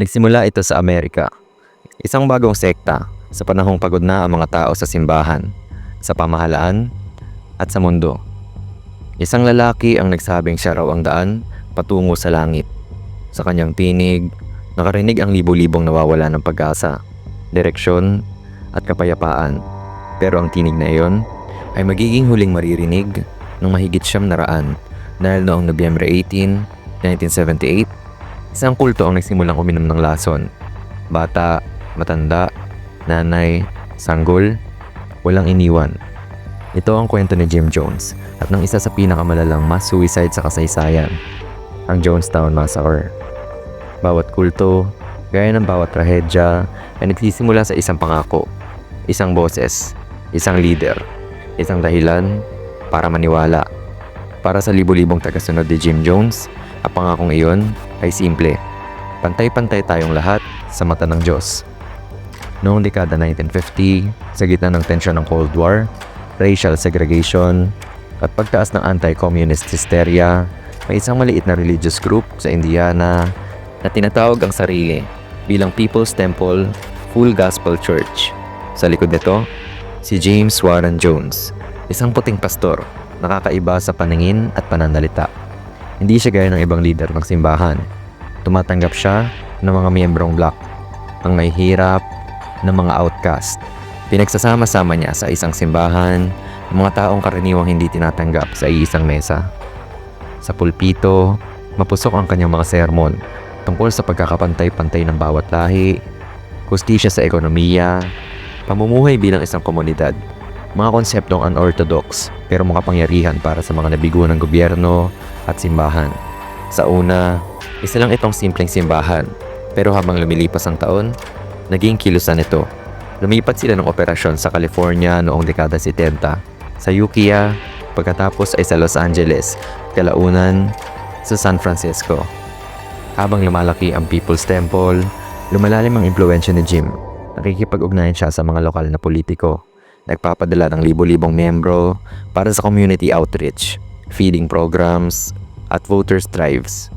Nagsimula ito sa Amerika, isang bagong sekta sa panahong pagod na ang mga tao sa simbahan, sa pamahalaan, at sa mundo. Isang lalaki ang nagsabing siya raw ang daan patungo sa langit. Sa kanyang tinig, nakarinig ang libo-libong nawawala ng pag-asa, direksyon, at kapayapaan. Pero ang tinig na iyon ay magiging huling maririnig ng mahigit 900 dahil noong Nobyembre 18, 1978, isang kulto ang nagsimulang uminom ng lason. Bata, matanda, nanay, sanggol, walang iniwan. Ito ang kwento ni Jim Jones at ng isa sa pinakamalalang mass suicide sa kasaysayan, ang Jonestown Massacre. Bawat kulto, gaya ng bawat trahedya, ay nagsisimula sa isang pangako, isang boses, isang leader, isang dahilan para maniwala. Para sa libo-libong tagasunod ni Jim Jones, ang pangakong iyon ay simple. Pantay-pantay tayong lahat sa mata ng Diyos. Noong dekada 1950, sa gitna ng tensyon ng Cold War, racial segregation, at pagtaas ng anti-communist hysteria, may isang maliit na religious group sa Indiana na tinatawag ang sarili bilang People's Temple Full Gospel Church. Sa likod nito, si James Warren Jones, isang puting pastor, nakakaiba sa paningin at pananalita. Hindi siya gaya ng ibang leader ng simbahan. Tumatanggap siya ng mga miyembrong black, ang may hirap, ng mga outcast. Pinagsasama-sama niya sa isang simbahan ang mga taong karaniwang hindi tinatanggap sa iisang mesa. Sa pulpito, mapusok ang kanyang mga sermon tungkol sa pagkakapantay-pantay ng bawat lahi, hustisya sa ekonomiya, pamumuhay bilang isang komunidad, mga konseptong unorthodox pero makapangyarihan para sa mga nabigo ng gobyerno at simbahan. Sa una, isa lang itong simpleng simbahan, pero habang lumilipas ang taon, naging kilusan ito. Lumipat sila ng operasyon sa California noong dekada 70, sa Ukiah, pagkatapos ay sa Los Angeles, kalaunan sa San Francisco. Habang lumalaki ang People's Temple, lumalalim ang impluwensya ni Jim. Nakikipag-ugnayan siya sa mga lokal na politiko. Nagpapadala ng libo-libong miyembro para sa community outreach, feeding programs, at voters' drives.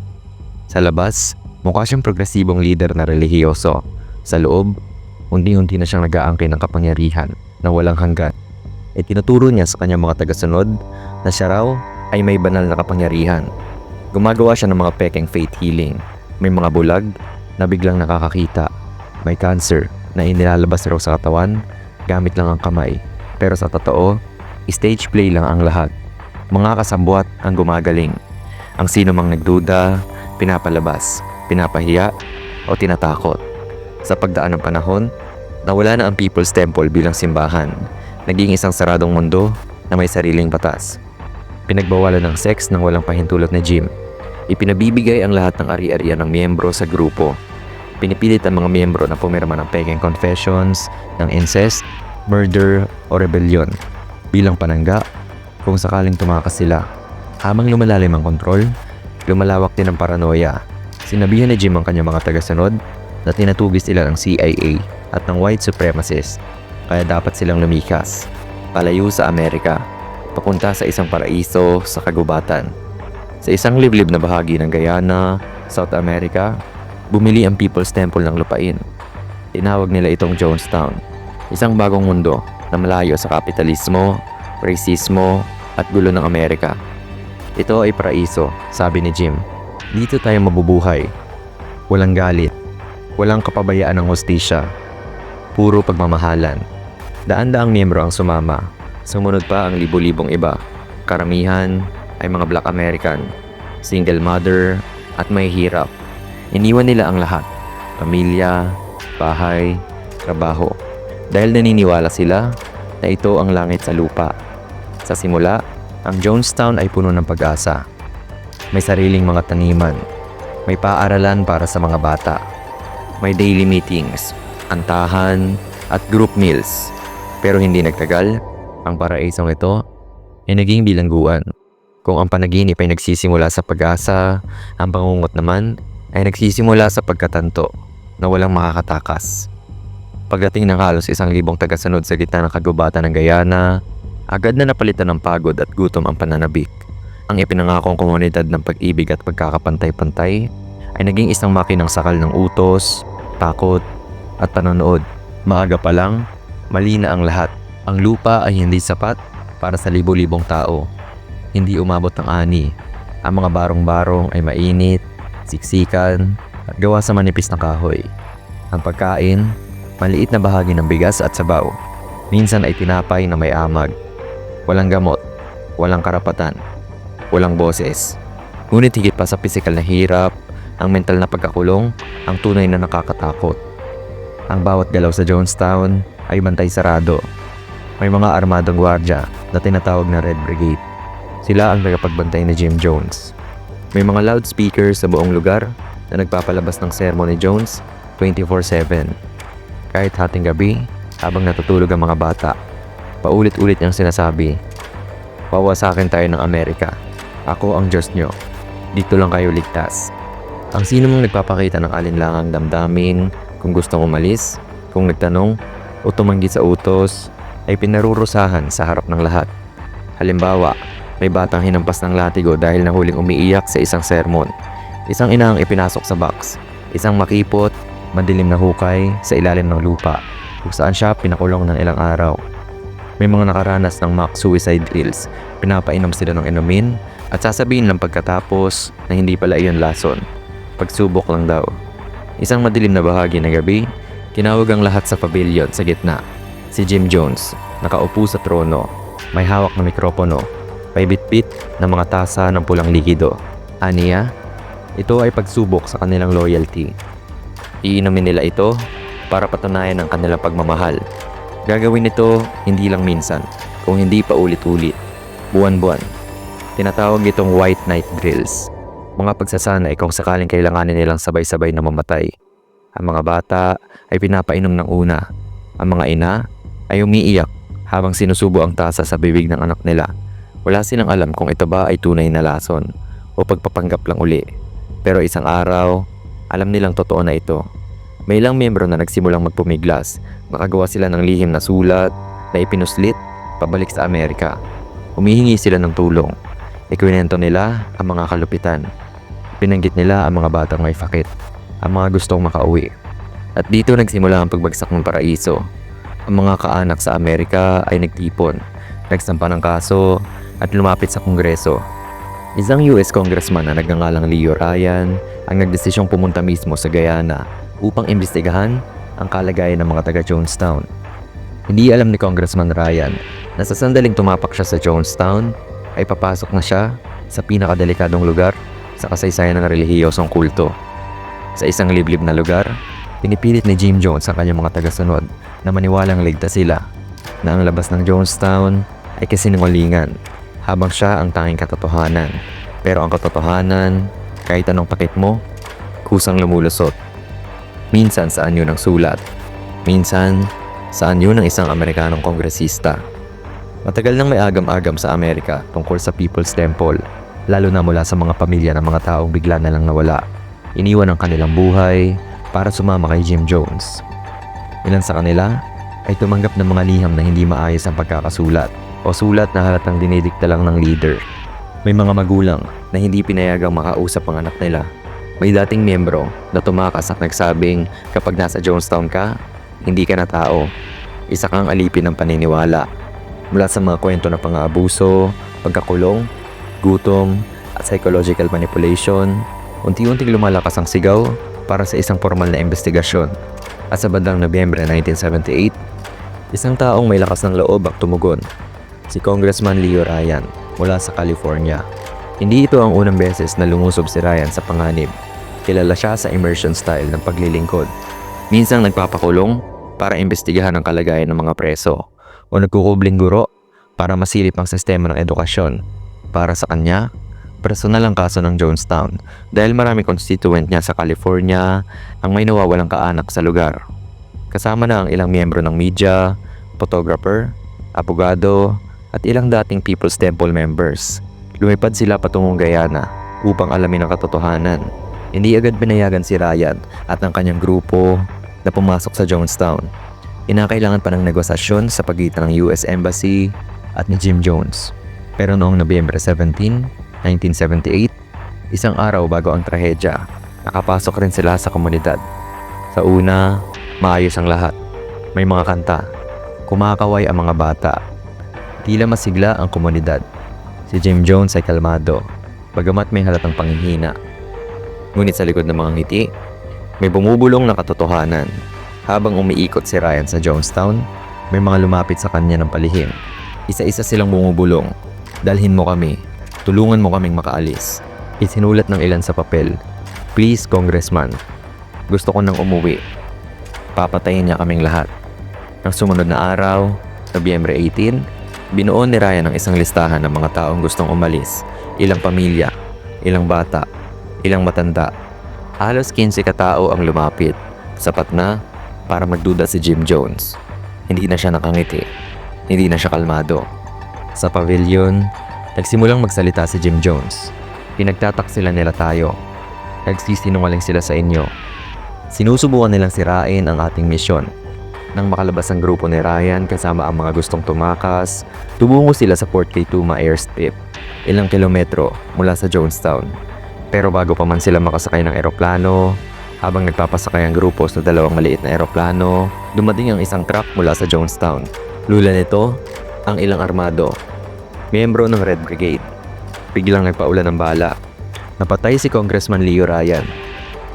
Sa labas, mukha siyang progresibong leader na relihiyoso. Sa loob, unti-unti na siyang nag-aangkin ng kapangyarihan na walang hanggan. Itinuturo niya sa kanyang mga tagasunod na siya raw ay may banal na kapangyarihan. Gumagawa siya ng mga pekeng faith healing. May mga bulag na biglang nakakakita. May cancer na inilalabas raw sa katawan gamit lang ang kamay. Pero sa totoo, stage play lang ang lahat. Mga kasabwat ang gumagaling. Ang sino mang nagduda, pinapalabas, pinapahiya, o tinatakot. Sa pagdaan ng panahon, nawala na ang People's Temple bilang simbahan. Naging isang saradong mundo na may sariling batas. Pinagbawalan ng sex nang walang pahintulot ni Jim. Ipinabibigay ang lahat ng ari-arian ng miyembro sa grupo. Pinipilit ang mga miyembro na pumirma ng pekeng confessions, ng incest, murder, o rebellion bilang panangga kung sakaling tumakas sila. Habang lumalalim ang kontrol, lumalawak din ang paranoia. Sinabihan ni Jim ang kanyang mga tagasunod na tinatugis sila ng CIA at ng white supremacists, kaya dapat silang lumikas, palayo sa Amerika, papunta sa isang paraiso sa kagubatan. Sa isang liblib na bahagi ng Guyana, South America, bumili ang People's Temple ng lupain. Tinawag nila itong Jonestown, isang bagong mundo na malayo sa kapitalismo, rasismo, at gulo ng Amerika. Ito ay paraiso, sabi ni Jim. Dito tayo mabubuhay. Walang galit, walang kapabayaan ng hustisya, puro pagmamahalan. Daan-daang miyembro ang sumama. Sumunod pa ang libo-libong iba. Karamihan ay mga Black American, single mother, at may hirap. Iniwan nila ang lahat, pamilya, bahay, trabaho, dahil naniniwala sila na ito ang langit sa lupa. Sa simula, ang Jonestown ay puno ng pag-asa. May sariling mga taniman, may paaralan para sa mga bata, may daily meetings, antahan, at group meals. Pero hindi nagtagal, ang paraisong ito ay naging bilangguan. Kung ang panaginip ay nagsisimula sa pag-asa, ang pangungot naman ay nagsisimula sa pagkatanto na walang makakatakas. Pagdating ng halos 1,000 tagasunod sa gitna ng kagubatan ng Guyana, agad na napalitan ng pagod at gutom ang pananabik. Ang ipinangakong komunidad ng pag-ibig at pagkakapantay-pantay ay naging isang makinang sakal ng utos, takot, at panonood. Maaga pa lang, mali na ang lahat. Ang lupa ay hindi sapat para sa libo-libong tao. Hindi umabot ng ani. Ang mga barong-barong ay mainit, siksikan, at gawa sa manipis na kahoy. Ang pagkain, maliit na bahagi ng bigas at sabaw. Minsan ay tinapay na may amag. Walang gamot, walang karapatan, walang boses. Ngunit higit pa sa pisikal na hirap, ang mental na pagkakulong, ang tunay na nakakatakot. Ang bawat galaw sa Jonestown ay bantay sarado. May mga armadong gwardya na tinatawag na Red Brigade. Sila ang tagapagbantay ni Jim Jones. May mga loudspeakers sa buong lugar na nagpapalabas ng sermon ni Jones 24/7. Kahit hating gabi, habang natutulog ang mga bata, paulit-ulit niyang sinasabi, "Wawasakin tayo ng Amerika. Ako ang Diyos niyo. Dito lang kayo ligtas." Ang sino mong nagpapakita ng alinlangang damdamin, kung gustong umalis, kung nagtanong, o tumanggi sa utos, ay pinarurusahan sa harap ng lahat. Halimbawa, may batang hinampas ng latigo dahil nahuling umiiyak sa isang sermon. Isang ina ang ipinasok sa box. Isang makipot, madilim na hukay sa ilalim ng lupa, kung saan siya pinakulong ng ilang araw. May mga nakaranas ng mock suicide drills. Pinapainom sila ng inumin at sasabihin lang pagkatapos na hindi pala iyon lason. Pagsubok lang daw. Isang madilim na bahagi ng gabi, tinawag ang lahat sa pavilion sa gitna. Si Jim Jones, nakaupo sa trono, may hawak na mikropono, may bitbit na mga tasa ng pulang likido. Aniya, ito ay pagsubok sa kanilang loyalty. Iinumin nila ito para patunayan ang kanilang pagmamahal. Gagawin ito hindi lang minsan, kung hindi pa ulit-ulit, buwan-buwan. Tinatawag itong White Knight Drills. Mga pagsasanay kung sakaling kailanganin nilang sabay-sabay na mamatay. Ang mga bata ay pinapainom ng una. Ang mga ina ay umiiyak habang sinusubo ang tasa sa bibig ng anak nila. Wala silang alam kung ito ba ay tunay na lason o pagpapanggap lang uli. Pero isang araw, alam nilang totoo na ito. May ilang miyembro na nagsimulang magpumiglas. Nakagawa sila ng lihim na sulat na ipinuslit pabalik sa Amerika. Humihingi sila ng tulong. Ikwinento nila ang mga kalupitan. Binanggit nila ang mga batang may sakit, ang mga gustong makauwi. At dito nagsimula ang pagbagsak ng paraiso. Ang mga kaanak sa Amerika ay nagtipon, nagsampa ng kaso at lumapit sa Kongreso. Isang US Congressman na nagngangalang Leo Ryan ang nagdesisyong pumunta mismo sa Guyana upang imbestigahan ang kalagayan ng mga taga Jonestown. Hindi alam ni Congressman Ryan na sa sandaling tumapak siya sa Jonestown ay papasok na siya sa pinakadelikadong lugar sa kasaysayan ng relihiyosong kulto. Sa isang liblib na lugar, pinipilit ni Jim Jones ang kanyang mga tagasunod na maniwalang ligtas sila, na ang labas ng Jonestown ay kasinungalingan, habang siya ang tanging katotohanan. Pero ang katotohanan, kahit anong takip mo, kusang lumulusot. Minsan saan yun ang sulat, minsan saan yun ang isang Amerikanong kongresista. Matagal nang may agam-agam sa Amerika tungkol sa People's Temple, lalo na mula sa mga pamilya ng mga taong bigla na lang nawala. Iniwan ang kanilang buhay para sumama kay Jim Jones. Ilan sa kanila ay tumanggap ng mga liham na hindi maayos ang pagkakasulat o sulat na halatang dinidikta lang ng leader. May mga magulang na hindi pinayagang makausap ang anak nila. May dating miyembro na tumakas at nagsabing kapag nasa Jonestown ka, hindi ka na tao. Isa kang alipin ng paniniwala. Mula sa mga kwento na pang-aabuso, pagkakulong, gutom, at psychological manipulation, unti-unting lumalakas ang sigaw para sa isang formal na investigasyon. At sa bandang Nobyembre 1978, isang taong may lakas ng loob ang tumugon, si Congressman Leo Ryan mula sa California. Hindi ito ang unang beses na lumusob si Ryan sa panganib. Kilala siya sa immersion style ng paglilingkod. Minsang nagpapakulong para imbestigahan ang kalagayan ng mga preso o nagkukubling guro para masilip ang sistema ng edukasyon. Para sa kanya, personal ang kaso ng Jonestown dahil marami constituent niya sa California ang may nawawalang kaanak sa lugar. Kasama na ang ilang miyembro ng media, photographer, abogado, at ilang dating People's Temple members. Lumipad sila patungong Guyana upang alamin ang katotohanan. Hindi agad pinayagan si Ryan at ang kanyang grupo na pumasok sa Jonestown. Kinakailangan pa ng negosasyon sa pagitan ng US Embassy at ni Jim Jones. Pero noong Nobyembre 17, 1978, isang araw bago ang trahedya, Nakapasok rin sila sa komunidad. Sa una, maayos ang lahat. May mga kanta. Kumakaway ang mga bata. Tila masigla ang komunidad. Si Jim Jones ay kalmado, bagamat may halatang panghihina. Ngunit sa likod ng mga ngiti, may bumubulong na katotohanan. Habang umiikot si Ryan sa Jonestown, may mga lumapit sa kanya ng palihim. Isa-isa silang bumubulong. Dalhin mo kami. Tulungan mo kaming makaalis. Isinulat ng ilan sa papel. Please, Congressman. Gusto ko nang umuwi. Papatayin niya kaming lahat. Ang sumunod na araw, Nobyembre 18, binuo ni Ryan ang isang listahan ng mga taong gustong umalis. Ilang pamilya, ilang bata, ilang matanda. Halos 15 katao ang lumapit. Sapat na para magduda si Jim Jones. Hindi na siya nakangiti. Hindi na siya kalmado. Sa pavilion, nagsimulang magsalita si Jim Jones. Pinagtataksilan nila tayo. Nagsisinungaling sila sa inyo. Sinusubukan nilang sirain ang ating misyon. Nang makalabas ang grupo ni Ryan kasama ang mga gustong tumakas, tumungo sila sa Port Kaituma airstrip, ilang kilometro mula sa Jonestown. Pero bago pa man sila makasakay ng eroplano, habang nagpapasakay ang grupo sa dalawang maliit na eroplano, dumating ang isang truck mula sa Jonestown. Lula nito, ang ilang armado, miyembro ng Red Brigade. Biglang nagpaulan ng bala. Napatay si Congressman Leo Ryan,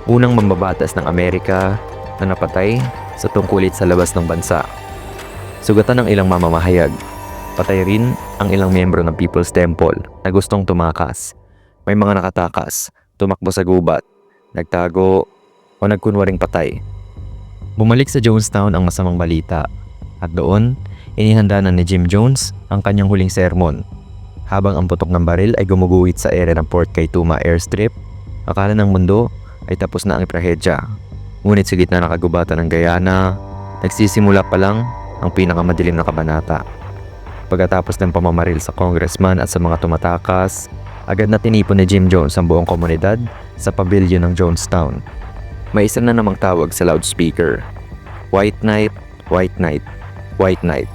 unang mambabatas ng Amerika na napatay sa tungkulit sa labas ng bansa. Sugatan ng ilang mamamahayag. Patay rin ang ilang miyembro ng People's Temple na gustong tumakas. May mga nakatakas, tumakbo sa gubat, nagtago o nagkunwaring patay. Bumalik sa Jonestown ang masamang balita at doon, inihanda na ni Jim Jones ang kanyang huling sermon. Habang ang putok ng baril ay gumuguhit sa ere ng Port Kaituma airstrip, akala ng mundo ay tapos na ang trahedya. Ngunit sa gitna ng kagubatan ng Guyana, nagsisimula pa lang ang pinakamadilim na kabanata. Pagkatapos ng pamamaril sa congressman at sa mga tumatakas, agad na tinipon ni Jim Jones ang buong komunidad sa pavilion ng Jonestown. May isa na namang tawag sa loudspeaker. White Knight, White Knight, White Knight.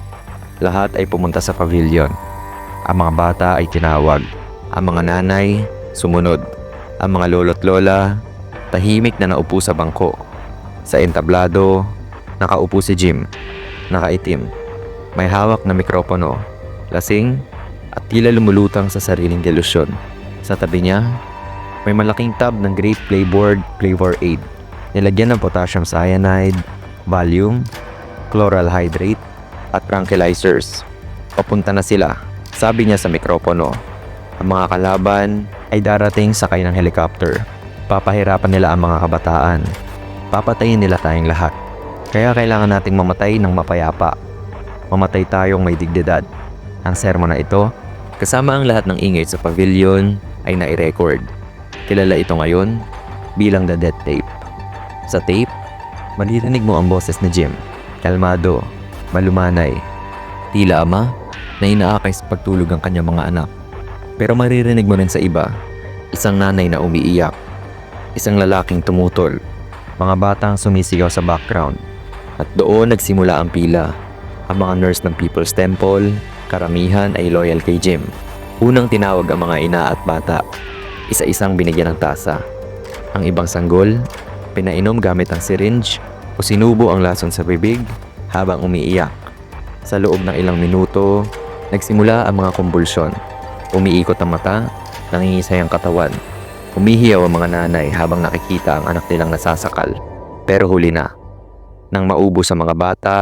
Lahat ay pumunta sa pavilion. Ang mga bata ay tinawag. Ang mga nanay, sumunod. Ang mga lolo't lola, tahimik na naupo sa bangko. Sa entablado, nakaupo si Jim, nakaitim. May hawak na mikropono, lasing, at tila lumulutang sa sariling delusyon. Sa tabi niya, may malaking tab ng Great Playboard Flavor Aid. Nilagyan ng potassium cyanide, Valium, chloral hydrate, at tranquilizers. Papunta na sila, sabi niya sa mikropono. Ang mga kalaban ay darating sakay ng helicopter. Papahirapan nila ang mga kabataan. Papatayin nila tayong lahat. Kaya kailangan nating mamatay ng mapayapa. Mamatay tayong may dignidad. Ang sermon na ito, kasama ang lahat ng ingay sa pavilion, ay nai-record. Kilala ito ngayon bilang The Death Tape. Sa tape, maririnig mo ang boses ni Jim. Kalmado, malumanay, tila ama na inaakay sa pagtulog ang kanyang mga anak. Pero maririnig mo rin sa iba, isang nanay na umiiyak, isang lalaking tumutol, mga batang sumisigaw sa background. At doon nagsimula ang pila. Ang mga nurse ng People's Temple, karamihan ay loyal kay Jim. Unang tinawag ang mga ina at bata. Isa-isang binigyan ng tasa. Ang ibang sanggol, pinainom gamit ang syringe o sinubo ang lason sa bibig habang umiiyak. Sa loob ng ilang minuto, nagsimula ang mga kumbulsyon. Umiikot ang mata, nangingisay ang katawan. Humihiyaw ang mga nanay habang nakikita ang anak nilang nasasakal. Pero huli na. Nang maubos ang mga bata,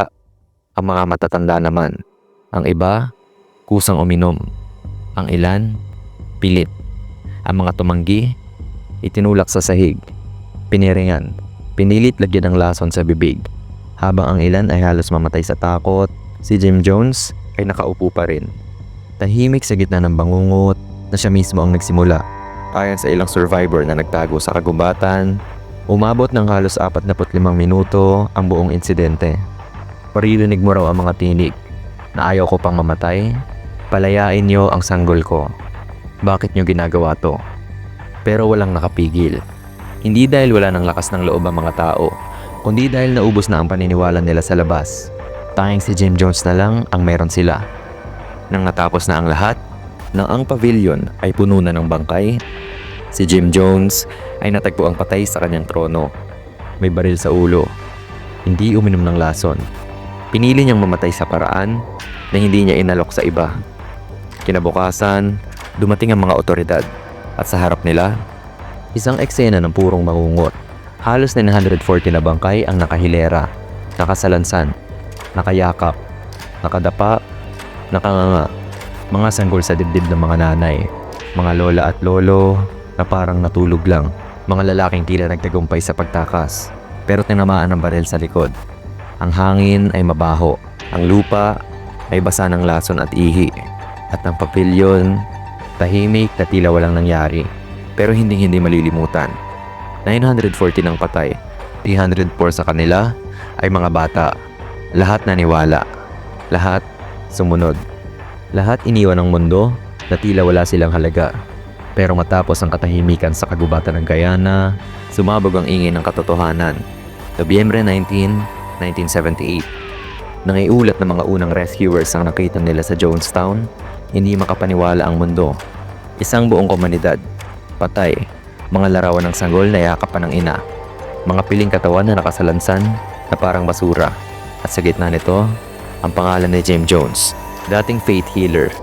ang mga matatanda naman. Ang iba, kusang uminom. Ang ilan, pilit. Ang mga tumanggi, itinulak sa sahig. Piniringan, pinilit lagyan ng lason sa bibig. Habang ang ilan ay halos mamatay sa takot, si Jim Jones ay nakaupo pa rin. Tahimik sa gitna ng bangungot na siya mismo ang nagsimula. Ayon sa ilang survivor na nagtago sa kagubatan, umabot ng halos 45 minuto ang buong insidente. Maririnig mo raw ang mga tinig na ayaw ko pang mamatay, palayain niyo ang sanggol ko. Bakit niyo ginagawa to? Pero walang nakapigil. Hindi dahil wala ng lakas ng loob ang mga tao, kundi dahil naubos na ang paniniwala nila sa labas. Tanging si Jim Jones na lang ang meron sila. Nang natapos na ang lahat, nang ang pavilion ay puno na ng bangkay, Si Jim Jones ay natagpuang patay sa kanyang trono. May baril sa ulo. Hindi uminom ng lason. Pinili niyang mamatay sa paraan na hindi niya inalok sa iba. Kinabukasan, dumating ang mga otoridad at sa harap nila, isang eksena ng purong mangungot. Halos 940 na bangkay ang nakahilera, nakasalansan, nakayakap, nakadapa, nakanganga. Mga sanggol sa dibdib ng mga nanay, mga lola at lolo na parang natulog lang. Mga lalaking tila nagtagumpay sa pagtakas, pero tinamaan ng baril sa likod. Ang hangin ay mabaho, ang lupa ay basa ng lason at ihi, at ang papilyon, tahimik na tila walang nangyari, pero hindi malilimutan. 940 ng patay, 304 sa kanila ay mga bata. Lahat naniwala, lahat sumunod, lahat iniwan ng mundo na tila wala silang halaga. Pero matapos ang katahimikan sa kagubatan ng Guyana, sumabog ang ingay ng katotohanan. Nobyembre 19, 1978. Nangiulat ng mga unang rescuers ang nakita nila sa Jonestown, hindi makapaniwala ang mundo. Isang buong komunidad, patay, mga larawan ng sanggol na yakapan ng ina, mga piling katawan na nakasalansan na parang basura. At sa gitna nito, ang pangalan ni Jim Jones, dating faith healer,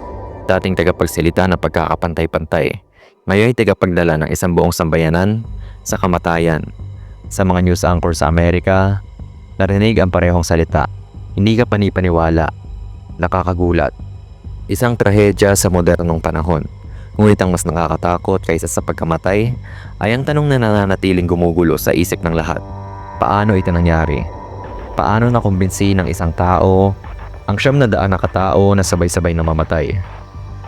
dating tagapagsalita ng pagkakapantay-pantay. Ngayon ay tagapagdala ng isang buong sambayanan sa kamatayan. Sa mga news anchor sa Amerika, narinig ang parehong salita. Hindi ka panipaniwala. Nakakagulat. Isang trahedya sa modernong panahon. Ngunit ang mas nakakatakot kaysa sa pagkamatay ay ang tanong na nananatiling gumugulo sa isip ng lahat. Paano ito nangyari? Paano nakumbinsi ng isang tao ang 900 na katao na sabay-sabay na mamatay?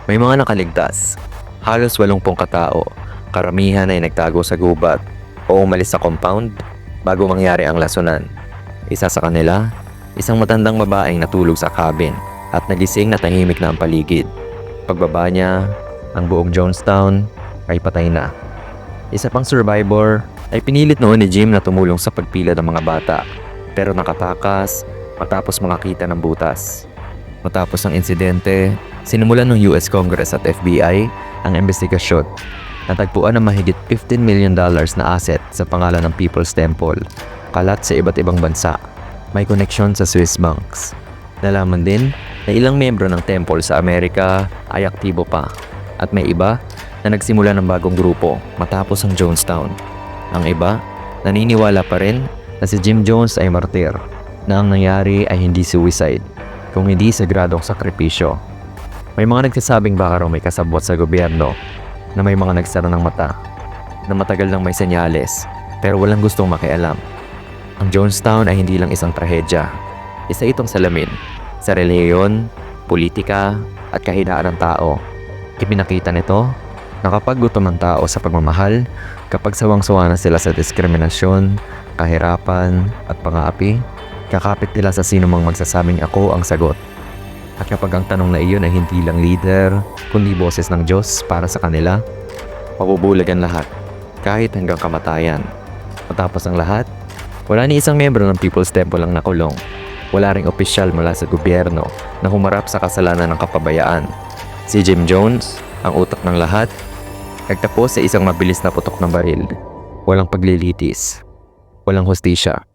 May mga nakaligtas. Halos 80 katao. Karamihan ay nagtago sa gubat o umalis sa compound bago mangyari ang lasunan. Isa sa kanila, isang matandang babaeng natulog sa cabin at nagising na tahimik na ang paligid. Pagbaba niya, ang buong Jonestown ay patay na. Isa pang survivor ay pinilit noon ni Jim na tumulong sa pagpila ng mga bata, pero nakatakas matapos makakita ng butas. Matapos ang insidente, sinimulan ng US Congress at FBI ang investigasyon. Natagpuan ang mahigit $15 million na asset sa pangalan ng People's Temple, kalat sa iba't ibang bansa. May koneksyon sa Swiss banks. Nalaman din na ilang miyembro ng temple sa Amerika ay aktibo pa, at may iba na nagsimula ng bagong grupo matapos ang Jonestown. Ang iba, naniniwala pa rin na si Jim Jones ay martir, na ang nangyari ay hindi suicide, kung hindi sagradong sakripisyo. May mga nagsasabing baka raw may kasabwat sa gobyerno, na may mga nagsara ng mata, na matagal nang may senyales, pero walang gustong makialam. Ang Jonestown ay hindi lang isang trahedya. Isa itong salamin sa reliyon, politika, at kahinaan ng tao. Ipinakita nito na kapag gutom ang tao sa pagmamahal, kapag sawang-sawa na sila sa diskriminasyon, kahirapan, at pang-aapi, kakapit nila sa sino mang magsasabing ako ang sagot. At kapag ang tanong na iyon ay hindi lang leader, kundi boses ng Diyos para sa kanila, mabubulagan lahat, kahit hanggang kamatayan. Matapos ang lahat, wala ni isang miyembro ng People's Temple ang nakulong. Wala ring opisyal mula sa gobyerno na humarap sa kasalanan ng kapabayaan. Si Jim Jones, ang utak ng lahat, nagtapos sa isang mabilis na putok ng baril. Walang paglilitis, walang hustisya.